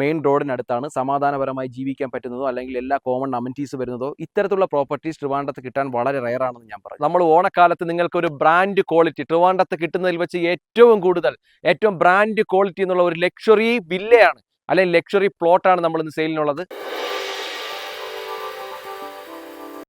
Main റോഡിനടുത്താണ്, സമാധാനപരമായി ജീവിക്കാൻ പറ്റുന്നതോ അല്ലെങ്കിൽ എല്ലാ കോമൺ അമിനിറ്റീസ് വരുന്നതോ ഇത്തരത്തിലുള്ള പ്രോപ്പർട്ടീസ് ട്രിവാൻഡ്രത്ത് കിട്ടാൻ വളരെ റെയർ ആണെന്ന് ഞാൻ പറയും. നമ്മൾ ഓണക്കാലത്ത് നിങ്ങൾക്ക് ഒരു ബ്രാൻഡ് ക്വാളിറ്റി ട്രിവാൻഡ്രത്ത് കിട്ടുന്നതിൽ വെച്ച് ഏറ്റവും ബ്രാൻഡ് ക്വാളിറ്റി എന്നുള്ള ഒരു ലക്ഷറി വില്ലയാണ് അല്ലെങ്കിൽ ലക്ഷറി പ്ലോട്ടാണ് നമ്മൾ ഇന്ന് സെയിലിനുള്ളത്.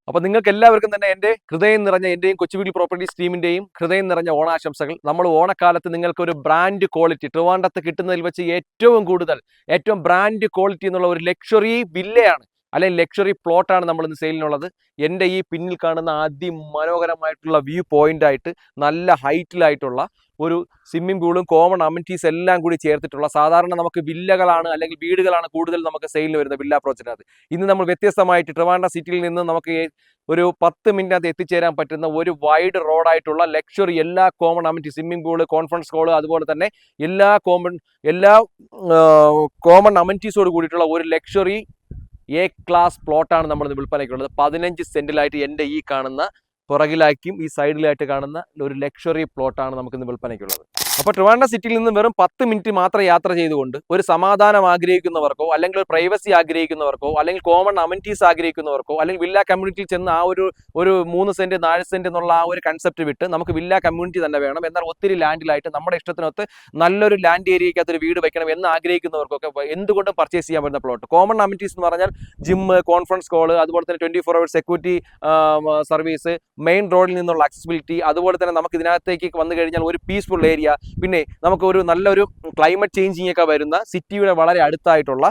അപ്പോൾ നിങ്ങൾക്ക് എല്ലാവർക്കും തന്നെ എൻ്റെ ഹൃദയം നിറഞ്ഞ എൻ്റെയും കൊച്ചുവീട് പ്രോപ്പർട്ടീസ് ടീമിൻ്റെയും ഹൃദയം നിറഞ്ഞ ഓണാശംസകൾ. നമ്മൾ ഓണക്കാലത്ത് നിങ്ങൾക്ക് ഒരു ബ്രാൻഡ് ക്വാളിറ്റി ട്രിവാൻഡ്രത്ത് കിട്ടുന്നതിൽ വെച്ച് ഏറ്റവും ബ്രാൻഡ് ക്വാളിറ്റി എന്നുള്ള ഒരു ലക്ഷറി വില്ലയാണ് അല്ലെങ്കിൽ ലക്ഷറി പ്ലോട്ടാണ് നമ്മൾ ഇന്ന് സെയിലിനുള്ളത്. എൻ്റെ ഈ പിന്നിൽ കാണുന്ന അതിമനോഹരമായിട്ടുള്ള വ്യൂ പോയിൻ്റായിട്ട് നല്ല ഹൈറ്റിലായിട്ടുള്ള ഒരു സ്വിമ്മിംഗ് പൂളും കോമൺ അമിനിറ്റീസ് എല്ലാം കൂടി ചേർത്തിട്ടുള്ള, സാധാരണ നമുക്ക് വില്ലകളാണ് അല്ലെങ്കിൽ വീടുകളാണ് കൂടുതൽ നമുക്ക് സെയിലിന് വരുന്നത് വില്ല പ്രോജക്റ്റിനകത്ത്. ഇന്ന് നമ്മൾ വ്യത്യസ്തമായിട്ട് ട്രിവാൻഡ്രം സിറ്റിയിൽ നിന്ന് നമുക്ക് ഒരു 10 മിനിറ്റിനകത്ത് എത്തിച്ചേരാൻ പറ്റുന്ന ഒരു വൈഡ് റോഡായിട്ടുള്ള ലക്ഷറി എല്ലാ common amenity swimming pool, conference hall, അതുപോലെ തന്നെ എല്ലാ കോമൺ അമിനിറ്റീസോട് കൂടിയിട്ടുള്ള ഒരു ലക്ഷറി എ ക്ലാസ് പ്ലോട്ടാണ് നമ്മൾ വിൽപ്പനയ്ക്കുള്ളത്. 15 സെന്റിലായിട്ട് എൻ്റെ ഈ കാണുന്ന പുറകിലാക്കിയും ഈ സൈഡിലായിട്ട് കാണുന്ന ഒരു ലക്ഷറി പ്ലോട്ടാണ് നമുക്കിന്ന് വിൽപ്പനയ്ക്കുള്ളത്. അപ്പോൾ ട്രിവാൻഡ്രം സിറ്റിയിൽ നിന്ന് വെറും 10 മിനിറ്റ് മാത്രം യാത്ര ചെയ്തുകൊണ്ട് ഒരു സമാധാനം ആഗ്രഹിക്കുന്നവർക്കോ അല്ലെങ്കിൽ ഒരു പ്രൈവസി ആഗ്രഹിക്കുന്നവർക്കോ അല്ലെങ്കിൽ കോമൺ അമിനിറ്റീസ് ആഗ്രഹിക്കുന്നവർക്കോ അല്ലെങ്കിൽ വില്ല കമ്മ്യൂണിറ്റിയിൽ ചെന്ന് ആ ഒരു 3 സെന്റ് 4 സെന്റ് എന്നുള്ള ആ ഒരു കൺസെപ്റ്റ് വിട്ട് നമുക്ക് വില്ല കമ്മ്യൂണിറ്റി തന്നെ വേണം, എന്നാൽ ഒത്തിരി ലാൻഡിലായിട്ട് നമ്മുടെ ഇഷ്ടത്തിനൊത്ത് നല്ലൊരു ലാൻഡ് ഏരിയയ്ക്കകത്ത് ഒരു വീട് വെക്കണം എന്ന് ആഗ്രഹിക്കുന്നവർക്കൊക്കെ എന്തുകൊണ്ടും പർച്ചേസ് ചെയ്യാൻ പറ്റുന്ന പ്ലോട്ട്. കോമൺ അമിനിറ്റീസ് എന്ന് പറഞ്ഞാൽ ജിമ്മ്, കോൺഫറൻസ് ഹാള്, അതുപോലെ തന്നെ 24 hours സെക്യൂരിറ്റി സർവീസ്, മെയിൻ റോഡിൽ നിന്നുള്ള അക്സസിബിലിറ്റി, അതുപോലെ തന്നെ നമുക്ക് ഇതിനകത്തേക്ക് വന്നു കഴിഞ്ഞാൽ ഒരു പീസ്ഫുൾ ഏരിയ, പിന്നെ നമുക്ക് ഒരു നല്ലൊരു ക്ലൈമറ്റ് ചേഞ്ചിങ് ഒക്കെ വരുന്ന സിറ്റിയുടെ വളരെ അടുത്തായിട്ടുള്ള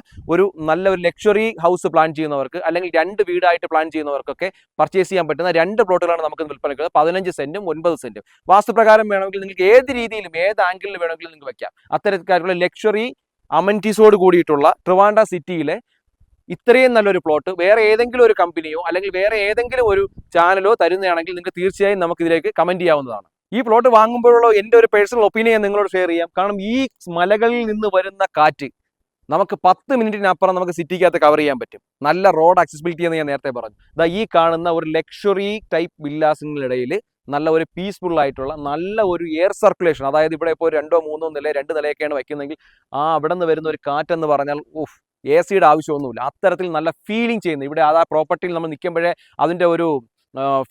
നല്ലൊരു ലക്ഷറി ഹൗസ് പ്ലാൻ ചെയ്യുന്നവർക്ക് അല്ലെങ്കിൽ 2 വീടായിട്ട് പ്ലാൻ ചെയ്യുന്നവർക്കൊക്കെ പർച്ചേസ് ചെയ്യാൻ പറ്റുന്ന 2 പ്ലോട്ടുകളാണ് നമുക്ക് വിൽപ്പനയ്ക്ക്. 15 സെന്റും 9 സെന്റും. വാസ്തുപ്രകാരം വേണമെങ്കിൽ നിങ്ങൾക്ക് ഏത് രീതിയിലും ഏത് ആംഗിളിൽ വേണമെങ്കിലും നിങ്ങൾക്ക് വയ്ക്കാം. അത്തരത്തിലുള്ള ലക്ഷറി അമിനിറ്റീസോട് കൂടിയിട്ടുള്ള ട്രിവാൻഡ്രം സിറ്റിയിലെ ഇത്രയും നല്ലൊരു പ്ലോട്ട് വേറെ ഏതെങ്കിലും ഒരു കമ്പനിയോ അല്ലെങ്കിൽ വേറെ ഏതെങ്കിലും ഒരു ചാനലോ തരുന്നതാണെങ്കിൽ നിങ്ങൾക്ക് തീർച്ചയായും നമുക്ക് ഇതിലേക്ക് കമന്റ് ചെയ്യാവുന്നതാണ്. ഈ പ്ലോട്ട് വാങ്ങുമ്പോഴുള്ള എൻ്റെ ഒരു പേഴ്സണൽ ഒപ്പീനിയൻ നിങ്ങളോട് ഷെയർ ചെയ്യാം. കാരണം ഈ മലകളിൽ നിന്ന് വരുന്ന കാറ്റ് നമുക്ക് 10 മിനിറ്റിനപ്പുറം നമുക്ക് സിറ്റിക്കകത്ത് കവർ ചെയ്യാൻ പറ്റും. നല്ല റോഡ് അക്സസിബിലിറ്റി എന്ന് ഞാൻ നേരത്തെ പറഞ്ഞു. ഈ കാണുന്ന ഒരു ലക്ഷറി ടൈപ്പ് വില്ലാസിനിടയിൽ നല്ല ഒരു പീസ്ഫുൾ ആയിട്ടുള്ള നല്ല ഒരു എയർ സർക്കുലേഷൻ, അതായത് ഇവിടെ ഇപ്പോൾ 2 3 നില 2 നിലയൊക്കെയാണ് വയ്ക്കുന്നതെങ്കിൽ അവിടെ നിന്ന് വരുന്ന ഒരു കാറ്റെന്ന് പറഞ്ഞാൽ AC ആവശ്യമൊന്നുമില്ല. അത്തരത്തിൽ നല്ല ഫീലിംഗ് ചെയ്യുന്നത് ഇവിടെ ആ പ്രോപ്പർട്ടിയിൽ നമ്മൾ നിൽക്കുമ്പോഴേ അതിൻ്റെ ഒരു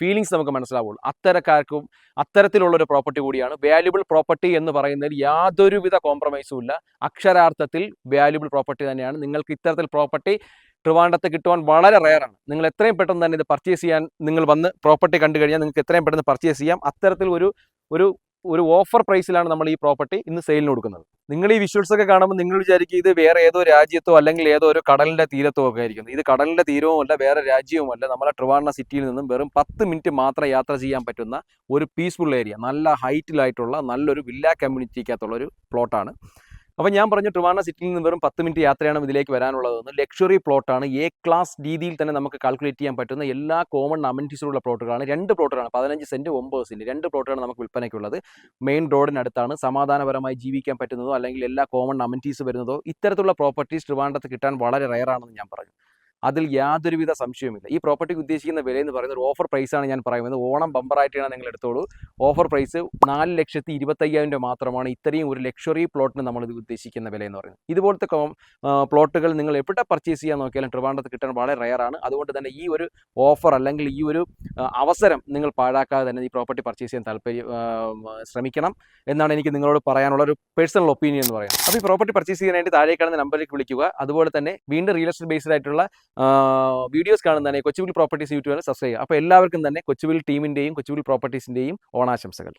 ഫീലിങ്സ് നമുക്ക് മനസ്സിലാവുള്ളൂ. അത്തരക്കാർക്കും അത്തരത്തിലുള്ളൊരു പ്രോപ്പർട്ടി കൂടിയാണ്. വാല്യുബിൾ പ്രോപ്പർട്ടി എന്ന് പറയുന്നതിൽ യാതൊരുവിധ കോംപ്രമൈസും ഇല്ല. അക്ഷരാർത്ഥത്തിൽ വാല്യുബിൾ പ്രോപ്പർട്ടി തന്നെയാണ്. നിങ്ങൾക്ക് ഇത്തരത്തിൽ പ്രോപ്പർട്ടി ട്രിവാൻഡ്രത്ത് കിട്ടുവാൻ വളരെ റെയറാണ്. നിങ്ങൾ എത്രയും പെട്ടെന്ന് തന്നെ ഇത് പർച്ചേസ് ചെയ്യാൻ, നിങ്ങൾ വന്ന് പ്രോപ്പർട്ടി കണ്ടു കഴിഞ്ഞാൽ നിങ്ങൾക്ക് എത്രയും പെട്ടെന്ന് പർച്ചേസ് ചെയ്യാം. അത്തരത്തിൽ ഒരു ഓഫർ പ്രൈസിലാണ് നമ്മൾ ഈ പ്രോപ്പർട്ടി ഇന്ന് സെയിലിന് കൊടുക്കുന്നത്. നിങ്ങൾ ഈ വിഷ്വൽസ് ഒക്കെ കാണുമ്പോൾ നിങ്ങൾ വിചാരിക്കും ഇത് വേറെ ഏതോ രാജ്യത്തോ അല്ലെങ്കിൽ ഏതോ ഒരു കടലിന്റെ തീരത്തോ ഒക്കെ ആയിരിക്കും. ഇത് കടലിന്റെ തീരവുമല്ല, വേറെ രാജ്യവുമല്ല. നമ്മളെ ട്രിവാൻഡ്രം സിറ്റിയിൽ നിന്നും വെറും 10 മിനിറ്റ് മാത്രം യാത്ര ചെയ്യാൻ പറ്റുന്ന ഒരു പീസ്ഫുൾ ഏരിയ, നല്ല ഹൈറ്റിലായിട്ടുള്ള നല്ലൊരു വില്ല കമ്മ്യൂണിറ്റിക്കകത്തുള്ള ഒരു പ്ലോട്ടാണ്. അപ്പോൾ ഞാൻ പറഞ്ഞു ട്രിവാൻഡ്രം സിറ്റിയിൽ നിന്ന് വെറും 10 മിനിറ്റ് യാത്രയാണ് ഇതിലേക്ക് വരാനുള്ളതെന്ന്. ലക്ഷറി പ്ലോട്ടാണ്. എ ക്ലാസ് രീതിയിൽ തന്നെ നമുക്ക് കാൽക്കുലേറ്റ് ചെയ്യാൻ പറ്റുന്ന എല്ലാ കോമൺ അമിനിറ്റീസുള്ള പ്ലോട്ടുകളാണ്. 2 പ്ലോട്ടുകളാണ്, 15 സെന്റ് 9 സെന്റ് 2 പ്ലോട്ടുകളാണ് നമുക്ക് വിൽപ്പനയ്ക്കുള്ളത്. മെയിൻ റോഡിനടുത്താണ്, സമാധാനപരമായി ജീവിക്കാൻ പറ്റുന്നതോ അല്ലെങ്കിൽ എല്ലാ കോമൺ അമിനിറ്റീസ് വരുന്നതോ ഇത്തരത്തിലുള്ള പ്രോപ്പർട്ടീസ് ട്രിവാൻഡ്രത്ത് കിട്ടാൻ വളരെ റെയർ ആണെന്ന് ഞാൻ പറഞ്ഞു. അതിൽ യാതൊരുവിധ സംശയവുമില്ല. ഈ പ്രോപ്പർട്ടിക്ക് ഉദ്ദേശിക്കുന്ന വില എന്ന് പറയുന്നത് ഒരു ഓഫർ പ്രൈസാണ് ഞാൻ പറയുന്നത്. ഓണം ബമ്പറായിട്ടാണ് നിങ്ങൾ എടുത്തോളൂ. ഓഫർ പ്രൈസ് 4,25,000 രൂപ മാത്രമാണ് ഇത്രയും ഒരു ലക്ഷറി പ്ലോട്ടിന് നമ്മൾ ഉദ്ദേശിക്കുന്ന വില എന്ന് പറയുന്നത്. ഇതുപോലത്തെ പ്ലോട്ടുകൾ നിങ്ങൾ എവിടെ പർച്ചേസ് ചെയ്യാൻ നോക്കിയാലും ട്രിവാൻഡ്രത്ത് കിട്ടാൻ വളരെ റെയറാണ്. അതുകൊണ്ട് തന്നെ ഈ ഒരു ഓഫർ അല്ലെങ്കിൽ ഈ ഒരു അവസരം നിങ്ങൾ പാഴാക്കാതെ തന്നെ ഈ പ്രോപ്പർട്ടി പർച്ചേസ് ചെയ്യാൻ ശ്രമിക്കണം എന്നാണ് എനിക്ക് നിങ്ങളോട് പറയാനുള്ള ഒരു പേഴ്സണൽ ഒപ്പീനിയൻ എന്ന് പറയുന്നത്. അപ്പോൾ ഈ പ്രോപ്പർട്ടി പർച്ചേസ് ചെയ്യാനായിട്ട് താഴെ കാണുന്ന നമ്പറിലേക്ക് വിളിക്കുക. അതുപോലെ തന്നെ വീണ്ടും റിയൽ എസ്റ്റേറ്റ് ബേസ്ഡ് ആയിട്ടുള്ള വീഡിയോസ് കാണുന്നതിനെ കൊച്ചുവിൽ പ്രോപ്പർട്ടീസ് യൂട്യൂബ് സബ്സ്ക്രൈബ് ചെയ്യുക. അപ്പോൾ എല്ലാവർക്കും തന്നെ കൊച്ചുവിൽ ടീമിൻ്റെയും കൊച്ചുവിൽ പ്രോപ്പർട്ടീസിൻ്റെയും ഓണാശംസകൾ.